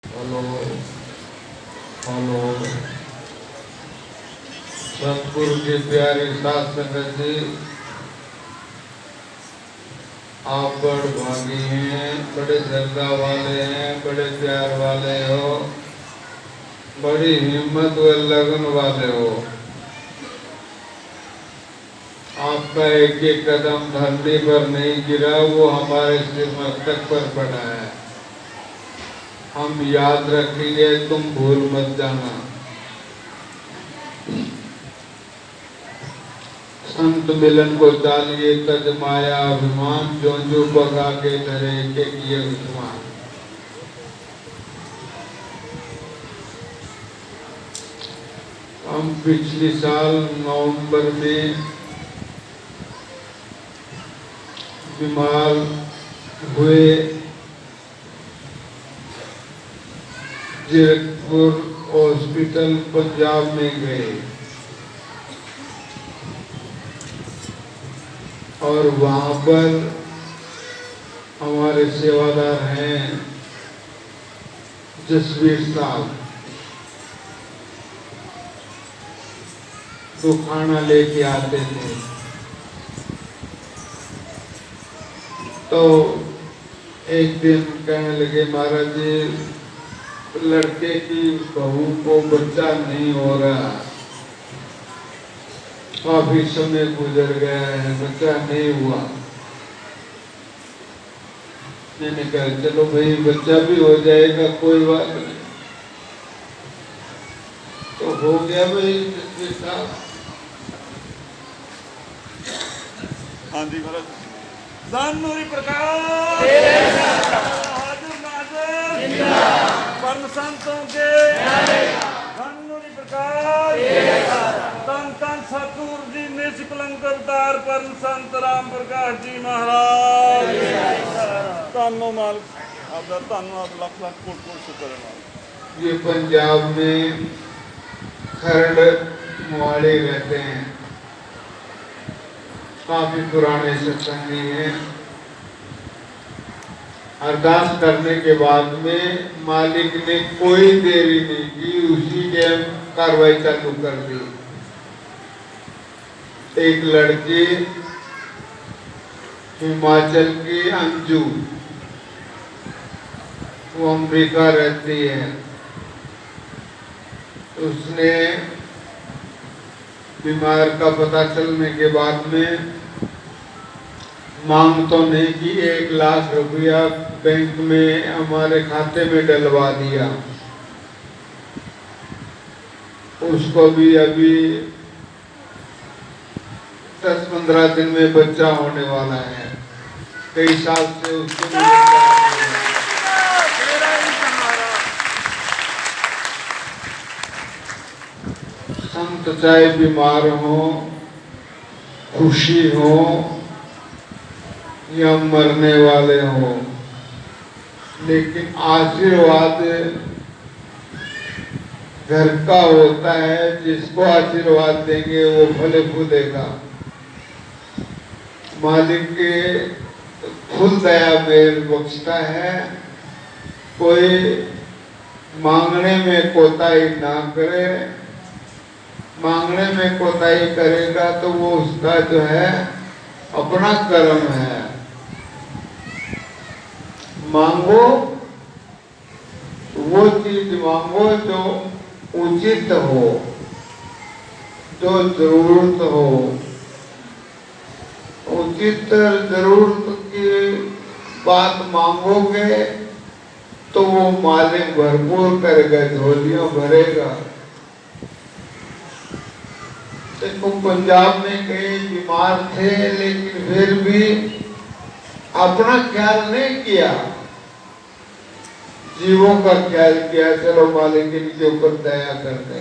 Hello hello. सतगुरु की प्यारी साथ संगत जी, आप बड़ भागी हैं, बड़े श्रद्धा वाले हैं, बड़े प्यार वाले हो, बड़ी हिम्मत व लगन वाले हो। आपका एक एक कदम धरती पर नहीं गिरा, वो हमारे सिर मस्तक पर पड़ा है। हम याद रखेंगे, तुम भूल मत जाना। संत मिलन को चालिए तज माया अभिमान, जो जो बगा के धरे के किए उस्मान। हम पिछले साल नवंबर में बीमार हुए, जीरकपुर हॉस्पिटल पंजाब में गए और वहाँ पर हमारे सेवादार हैं जसवीर साहब, तो खाना लेके आते थे। तो एक दिन कहने लगे, महाराज जी, लड़के की बहू को बच्चा नहीं हो रहा, काफी समय गुजर गया है, बच्चा नहीं हुआ। मैंने कहा चलो भाई, बच्चा भी हो जाएगा, कोई बात नहीं। तो हो गया भाई जसवीर साहब। हाँ जी महाराज। दानूरी प्रकाश हाजिर नाजिर परम संतों के दानूरी प्रकाश तन तन सतगुरु जी निष्कलंक अवतार परम संत राम प्रकाश जी महाराज तानो माल आपका धन्यवाद, लाख लाख कोट कोट शुक्र है। ये पंजाब में खरड़ मोहाली रहते हैं, काफी पुराने सत्संगी हैं। अरदास करने के बाद में मालिक ने कोई देरी नहीं की, उसी टाइम कार्रवाई चालू कर दी। एक लड़की हिमाचल की अंजू, वो अमेरिका रहती है, उसने बीमार का पता चलने के बाद में मांग तो नहीं की, 1 लाख रुपया बैंक में हमारे खाते में डलवा दिया। उसको भी अभी 10-15 दिन में बच्चा होने वाला है। कई साल से उसको भी संत चाहे बीमार हो, खुशी हो या मरने वाले हो, लेकिन आशीर्वाद घर का होता है। जिसको आशीर्वाद देंगे वो फले फूलेगा। मालिक के फुल दया मेल बख्शता है। कोई मांगने में कोताही ना करे, मांगने में कोताही करेगा तो वो उसका जो है अपना कर्म है। मांगो, वो चीज मांगो जो उचित हो, जो जरूरत हो। उचित जरूरत की बात मांगोगे तो वो मालिक भरपूर करेगा, झोलियां भरेगा। देखो, पंजाब में कई बीमार थे, लेकिन फिर भी अपना ख्याल नहीं किया, जीवों का ख्याल किया। चलो मालिक इनके ऊपर दया कर दे।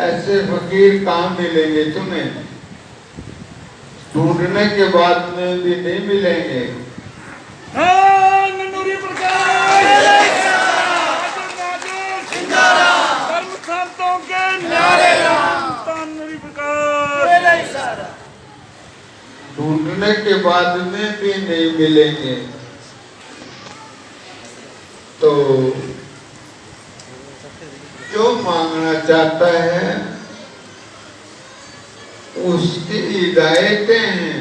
ऐसे फकीर कहाँ मिलेंगे तुम्हें? ढूंढने के बाद में भी नहीं मिलेंगे। दानूरी प्रकाश परम संतों के दानूरी प्रकाश ढूंढने के बाद में भी नहीं मिलेंगे। तो जो मांगना चाहता है उसकी हिदायतें हैं,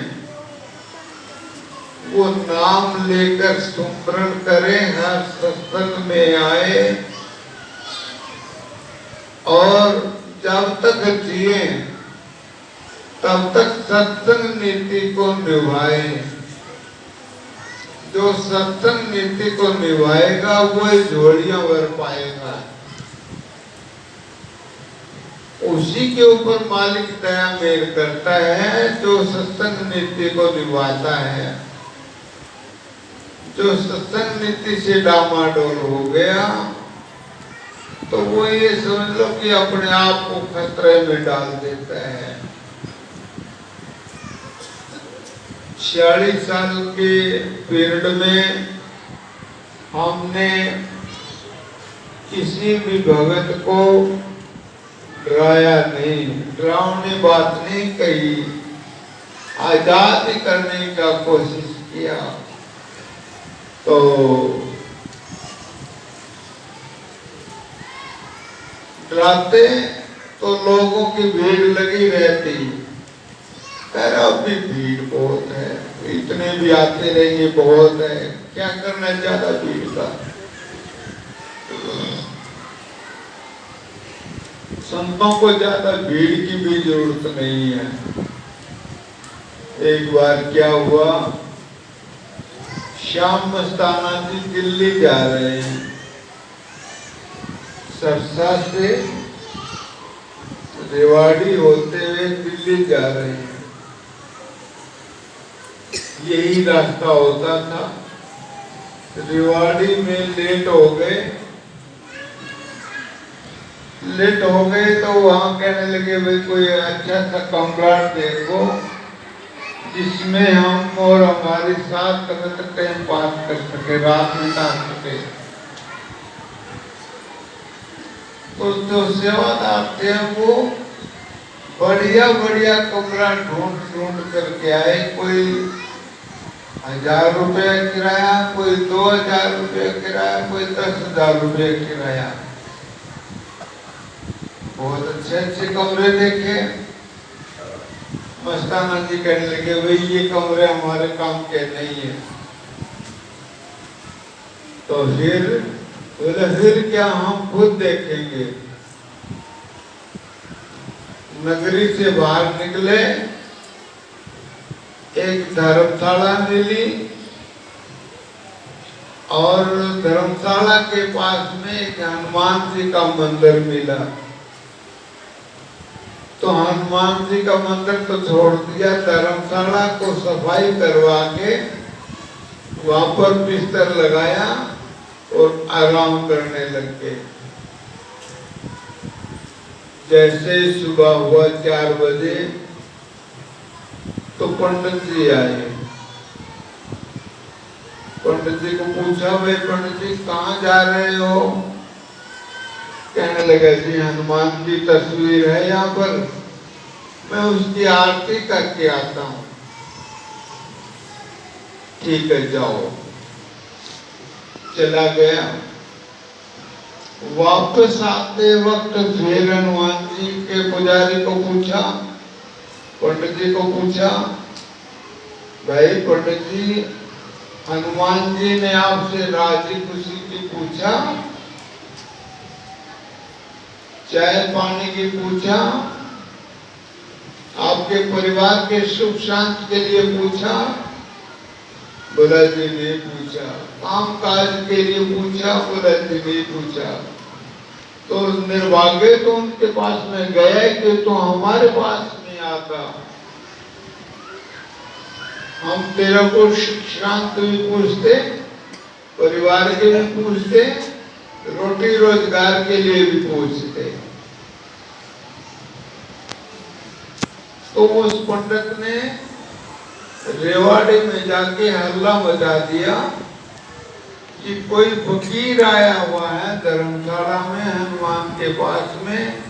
वो नाम लेकर सुमरण करे, हर सत्संग में आए और जब तक जिए तब तक सत्संग नीति को निभाए। जो सत्संग नीति को निभाएगा वही झोलियां भर पाएगा। उसी के ऊपर मालिक दया मेल करता है जो सत्संग नीति को निभाता है। जो सत्संग नीति से डामाडोल हो गया तो वो ये समझ लो कि अपने आप को खतरे में डाल देता है। 46 साल के पीरियड में हमने किसी भी भगत को डराया नहीं, डरावनी बात नहीं कही, आजाद करने का कोशिश किया। तो डराते तो लोगों की भीड़ लगी रहती, कह रहा अभी भीड़ बहुत है, इतने भी आते रहेंगे, बहुत है, क्या करना ज्यादा भीड़ का। संतों को ज्यादा भीड़ की भी जरूरत नहीं है। एक बार क्या हुआ, श्याम मस्ताना जी दिल्ली जा रहे हैं, सरसा से रेवाड़ी होते हुए दिल्ली जा रहे हैं। यही रास्ता होता था। रेवाड़ी में लेट हो गए तो वहां कहने लगे भाई कोई अच्छा सा कमरा देखो जिसमें हम और हमारे साथ टाइम पास कर सके, रात में काट सके। तो जो सेवादार थे वो बढ़िया बढ़िया कमरा ढूंढ करके आए। कोई 1000 रुपये किराया, कोई 2000 रुपये किराया, कोई 10,000 रुपये किराया। बहुत अच्छे अच्छे कमरे देखे। मस्ताना जी कहने लगे भाई ये कमरे हमारे काम के नहीं है। तो फिर बोले फिर क्या, हम खुद देखेंगे। नगरी से बाहर निकले, एक धर्मशाला मिली और धर्मशाला के पास में एक हनुमान जी का मंदिर मिला। तो हनुमान जी का मंदिर तो छोड़ दिया, धर्मशाला को सफाई करवा के वहां पर बिस्तर लगाया और आराम करने लग गए। जैसे सुबह हुआ 4 बजे तो पंडित जी आए। पंडित जी को पूछा भाई पंडित जी कहाँ जा रहे हो? कहने लगा जी हनुमान की तस्वीर है यहाँ पर, मैं उसकी आरती करके आता हूँ। ठीक है जाओ। चला गया। वापस आते वक्त फिर हनुमान जी के पुजारी को पूछा, पंडित जी को पूछा, भाई पंडित जी हनुमान जी ने आपसे राजी खुशी की पूछा, चाय पानी की पूछा, आपके परिवार के सुख शांति के लिए पूछा? बोला जी नहीं पूछा। काम काज के लिए पूछा? बोला जी नहीं पूछा। तो निर्भाग्य तो उनके पास में गया कि तो हमारे पास नहीं आता। हम तेरा को सुख शांति भी पूछते, परिवार के भी पूछते, रोटी रोजगार के लिए भी पूछते। तो उस पंडित ने रेवाड़ी में जाके हल्ला मचा दिया कि कोई फकीर आया हुआ है धर्मशाला में हनुमान के पास में,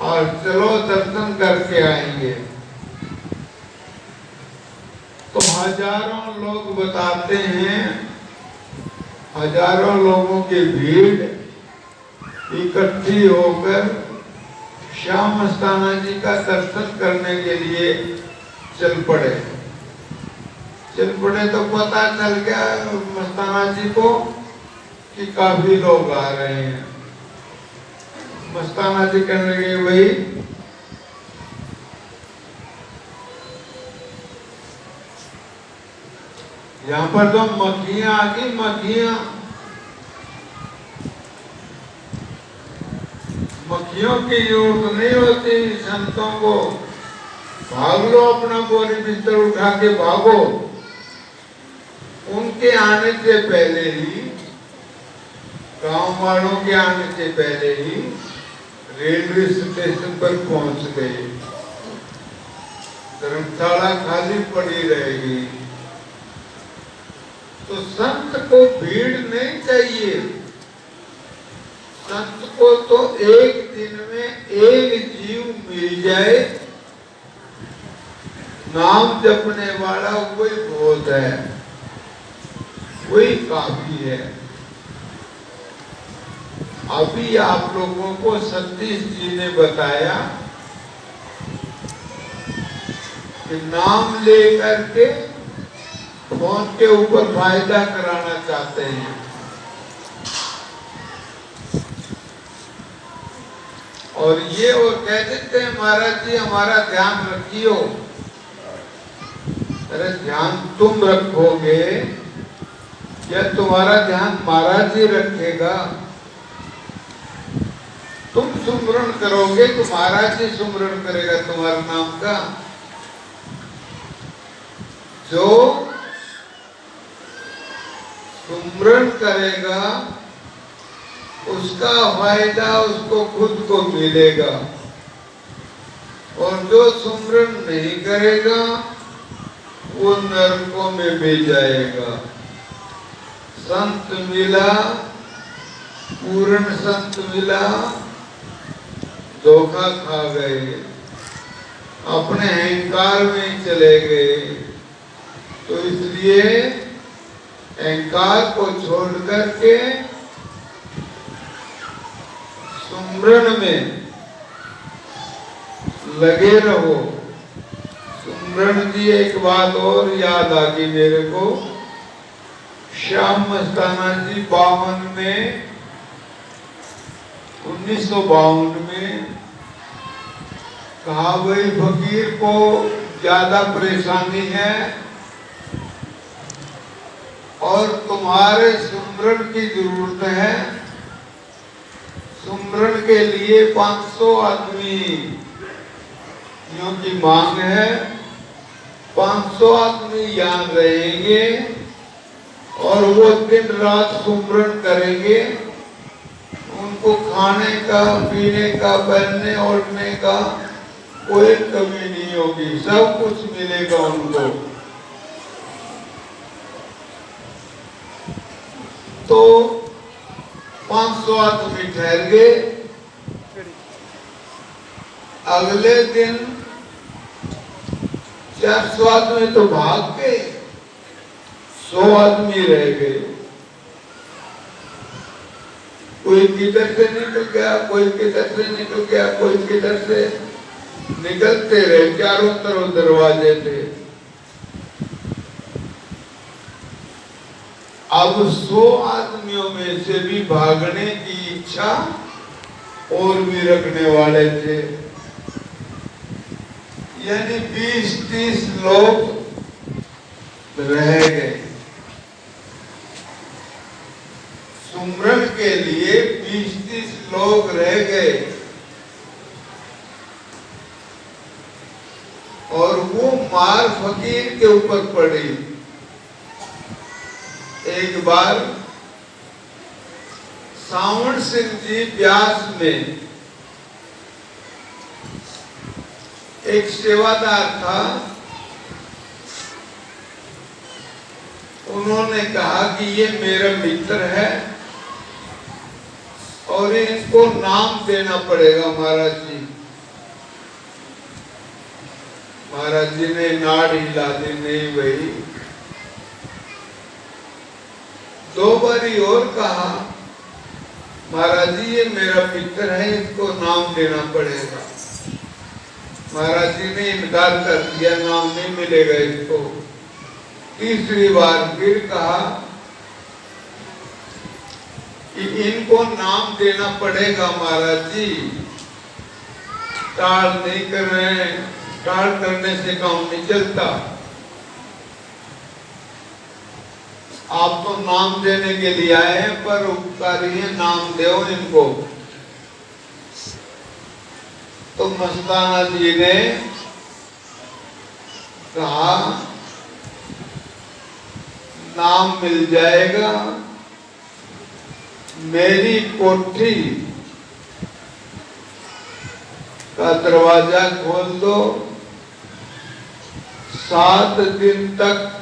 और चलो दर्शन करके आएंगे। तो हजारों लोग बताते हैं हजारों लोगों की भीड़ इकट्ठी होकर श्याम मस्ताना जी का दर्शन करने के लिए चल पड़े। तो पता चल गया मस्ताना जी को कि काफी लोग आ रहे हैं। मस्ताना जी कहने लगे, भाई यहाँ पर तो मक्खियां आ गई, मक्खियों की जरूरत नहीं होती संतों को। भाग लो, अपना बोरी बिस्तर उठा के भागो। उनके आने से पहले ही, गांव वालों के आने से पहले ही रेलवे स्टेशन पर पहुंच गए। धर्मशाला खाली पड़ी रहेगी। तो संत को भीड़ नहीं चाहिए। संत को तो एक दिन में एक जीव मिल जाए, नाम जपने वाला वही बहुत है, वही काफी है। अभी आप लोगों को सतीश जी ने बताया कि नाम लेकर के फोन के ऊपर फायदा कराना चाहते हैं। और ये वो कह देते हैं, महाराज जी हमारा ध्यान रखियो। अरे ध्यान तुम रखोगे या तुम्हारा ध्यान महाराज जी रखेगा? तुम सुमरण करोगे तो महाराज जी सुमरण करेगा तुम्हारा नाम का। जो सुमरण करेगा उसका फायदा उसको खुद को मिलेगा, और जो सुमरण नहीं करेगा वो नरकों में भी जाएगा। संत मिला, पूर्ण संत मिला, धोखा खा गए, अपने अहंकार में चले गए। तो इसलिए अहंकार को छोड़ करके सुमरण में लगे रहो। सुमरण जी एक बात और याद आ गई मेरे को। श्याम मस्ताना जी 1952 में कहा, भाई फकीर को ज्यादा परेशानी है और तुम्हारे सुमरण की जरूरत है। सुमरण के लिए 500 आदमी की मांग है। 500 आदमी यहाँ रहेंगे और वो दिन रात सुमरण करेंगे। उनको खाने का, पीने का, पहनने ओढ़ने का कोई कमी नहीं होगी, सब कुछ मिलेगा उनको। तो 500 आदमी ठहर गए। अगले दिन 400 आदमी तो भाग गए, 100 आदमी रह गए। कोई किधर से निकल गया, कोई किधर से निकल गया, कोई किधर से निकलते रहे। चारों तरफ दरवाजे थे। अब 100 आदमियों में से भी भागने की इच्छा और भी रखने वाले थे। यानी 20-30 लोग रह गए। सुमरण के लिए 20-30 लोग रह गए और वो मार फकीर के ऊपर पड़ी। एक बार सावण सिंह जी ब्यास में एक सेवादार था। उन्होंने कहा कि ये मेरा मित्र है और इनको नाम देना पड़ेगा महाराज जी। महाराज जी ने नाड़ हिला दी, नहीं भाई, दो बारी और कहा, महाराज जी ये मेरा मित्र है, इसको नाम देना पड़ेगा। महाराज जी ने इनकार कर दिया, नाम नहीं मिलेगा इसको। तीसरी बार फिर कहा कि इनको नाम देना पड़ेगा महाराज जी, टाल नहीं कर रहे हैं, टाल करने से काम नहीं चलता। आप तो नाम देने के लिए आए हैं, पर उपकारी है, नाम दो इनको। तो मस्ताना जी ने कहा नाम मिल जाएगा, मेरी कोठी का दरवाजा खोल दो, 7 दिन तक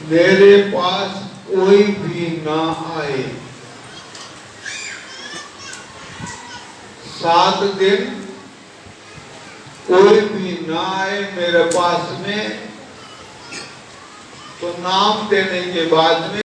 मेरे पास कोई भी ना आए। 7 दिन कोई भी ना आए मेरे पास में, तो नाम देने के बाद में